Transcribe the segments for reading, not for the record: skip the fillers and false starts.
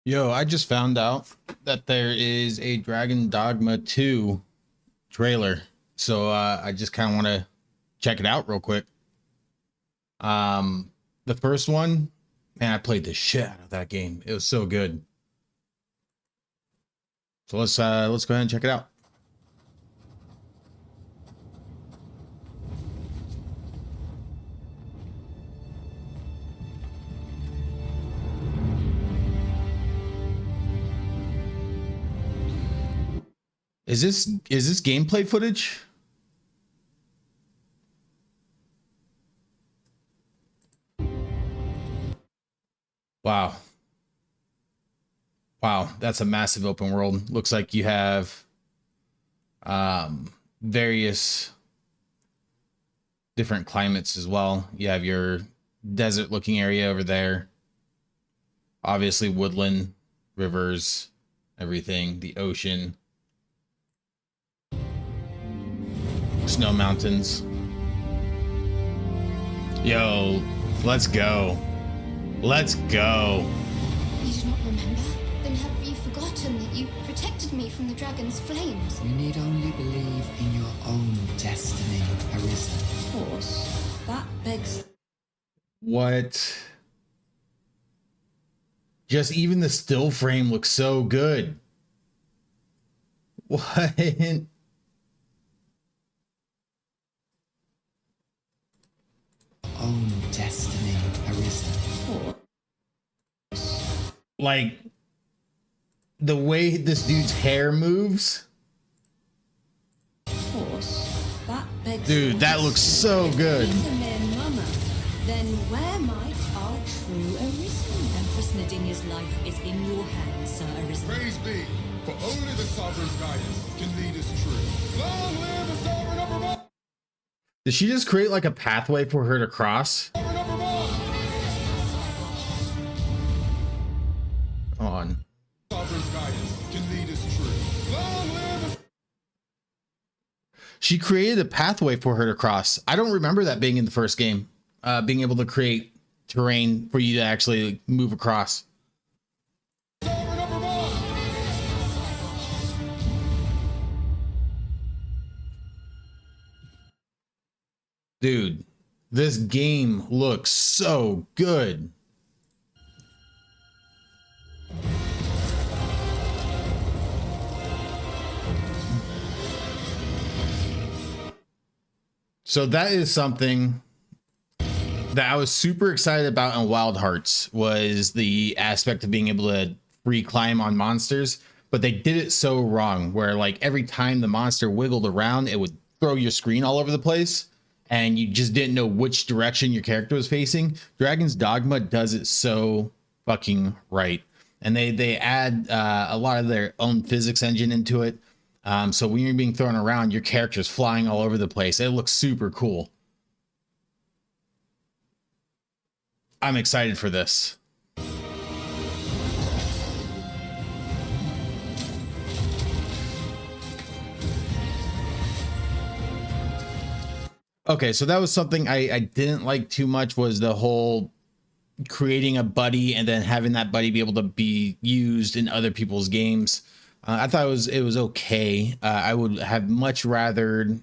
Yo, I just found out that there is a Dragon Dogma 2 trailer. So I just kind of want to check it out real quick. The first one, man, I played the shit out of that game. It was so good. So let's go ahead and check it out. Is this gameplay footage? Wow. Wow, that's a massive open world. Looks like you have various different climates as well. You have your desert looking area over there. Obviously woodland, rivers, everything, the ocean. Snow mountains. Yo, let's go. Let's go. You do not remember? Then have you forgotten that you protected me from the dragon's flames? You need only believe in your own destiny, Arisen. Of course. That begs... What? Just even the still frame looks so good. What? Own destiny, Arisen. Like the way this dude's hair moves. Of course. That begs... Dude, that looks so good. He's a mere mummer. Then where might our true Arisen? Empress Nadinia's life is in your hands, Sir Arisen. Praise be, for only the Sovereign's guidance can lead us true. Long live the Sovereign of Vermont! Did she just create like a pathway for her to cross? Sovereign of Vermont! On. Sovereign's guidance can lead us true. Long live the... She created a pathway for her to cross. I don't remember that being in the first game. Being able to create terrain for you to actually move across. Sovereign of Vermont! Dude, this game looks so good. So that is something that I was super excited about in Wild Hearts, was the aspect of being able to free climb on monsters, but they did it so wrong where like every time the monster wiggled around, it would throw your screen all over the place and you just didn't know which direction your character was facing. Dragon's Dogma does it so fucking right. And they add a lot of their own physics engine into it. So when you're being thrown around, your character's flying all over the place. It looks super cool. I'm excited for this. Okay, so that was something I didn't like too much, was the whole creating a buddy and then having that buddy be able to be used in other people's games. I thought it was okay. I would have much rather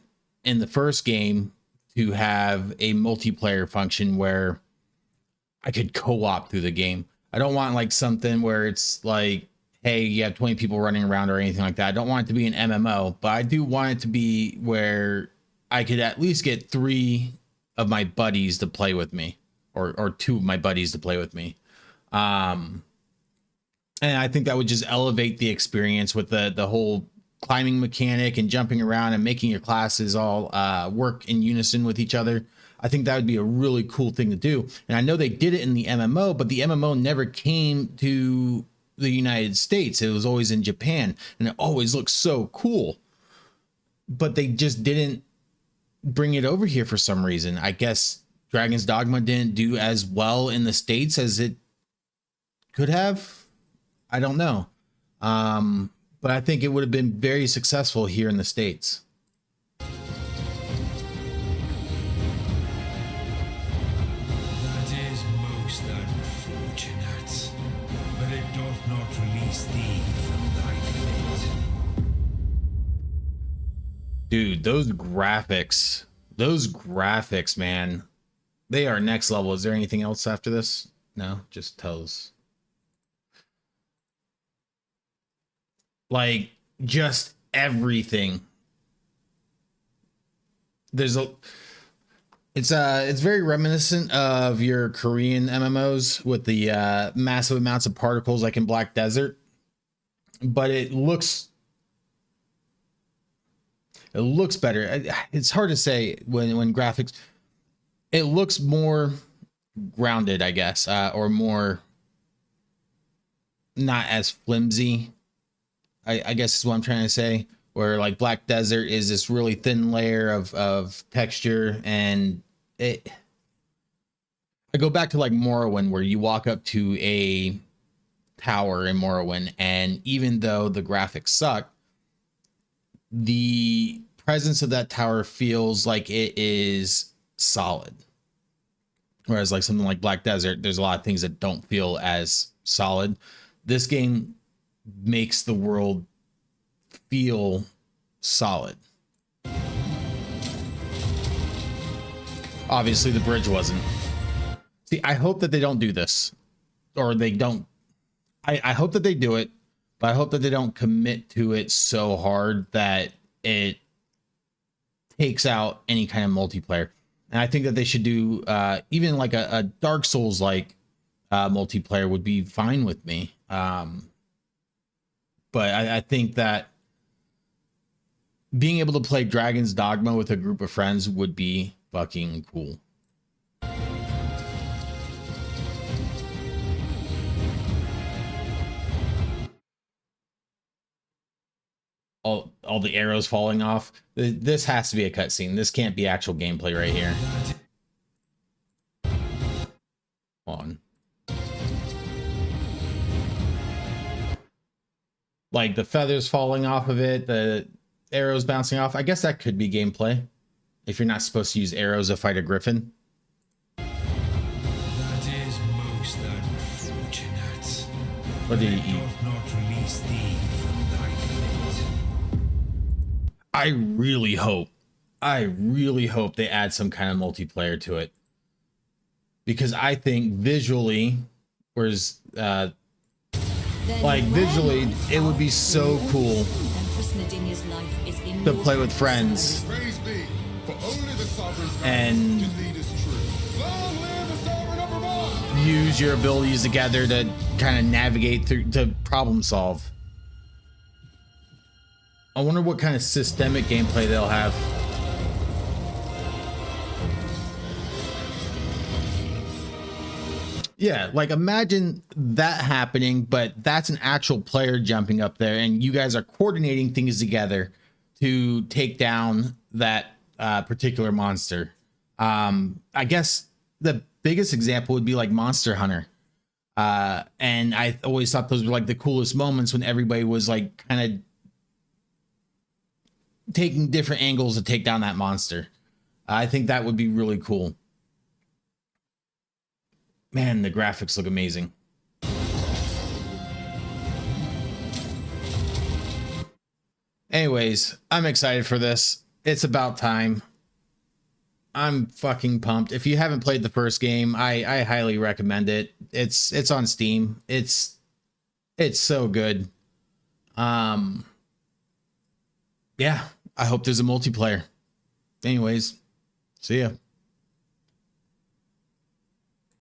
in the first game to have a multiplayer function where I could co-op through the game. I don't want like something where it's like, hey, you have 20 people running around or anything like that. I don't want it to be an MMO, but I do want it to be where I could at least get 3 of my buddies to play with me, or 2 of my buddies to play with me. And I think that would just elevate the experience with the whole climbing mechanic and jumping around and making your classes all work in unison with each other. I think that would be a really cool thing to do. And I know they did it in the MMO, but the MMO never came to the United States. It was always in Japan, and it always looked so cool. But they just didn't bring it over here for some reason. I guess Dragon's Dogma didn't do as well in the States as it could have. I don't know. But I think it would have been very successful here in the States. That is most unfortunate, but it doth not release thee from thy fate. Dude, those graphics, man, they are next level. Is there anything else after this? No, just toes. Like, just everything. It's very reminiscent of your Korean MMOs with the massive amounts of particles like in Black Desert, but it looks better. It's hard to say when graphics. It looks more grounded, I guess, or more not as flimsy. I guess is what I'm trying to say. Where like Black Desert is this really thin layer of texture, and I go back to like Morrowind, where you walk up to a tower in Morrowind, and even though the graphics suck, the presence of that tower feels like it is solid. Whereas like something like Black Desert, there's a lot of things that don't feel as solid. This game makes the world feel solid. Obviously the bridge wasn't. See, I hope that they don't do this, or they don't. I hope that they do it, but I hope that they don't commit to it so hard that it takes out any kind of multiplayer. And I think that they should do even like a Dark Souls like multiplayer would be fine with me. But I think that being able to play Dragon's Dogma with a group of friends would be fucking cool. All the arrows falling off. This has to be a cutscene. This can't be actual gameplay right here. Hold on. Like the feathers falling off of it, the arrows bouncing off. I guess that could be gameplay if you're not supposed to use arrows to fight a griffin. That is most unfortunate. What did he eat? Doth not release thee from thy fate. I really hope they add some kind of multiplayer to it, because I think visually, whereas like visually, it would be so cool to play with friends Praise be, for only the sovereign's and guidance can lead us true. Long live the sovereign of Vermont! use your abilities together to kind of navigate through, to problem solve. I wonder what kind of systemic gameplay they'll have. Yeah, like imagine that happening, but that's an actual player jumping up there and you guys are coordinating things together to take down that particular monster. I guess the biggest example would be like Monster Hunter. And I always thought those were like the coolest moments when everybody was like kind of taking different angles to take down that monster. I think that would be really cool. Man, the graphics look amazing. Anyways, I'm excited for this. It's about time. I'm fucking pumped. If you haven't played the first game, I highly recommend it. It's on Steam. It's so good. Yeah, I hope there's a multiplayer. Anyways, see ya.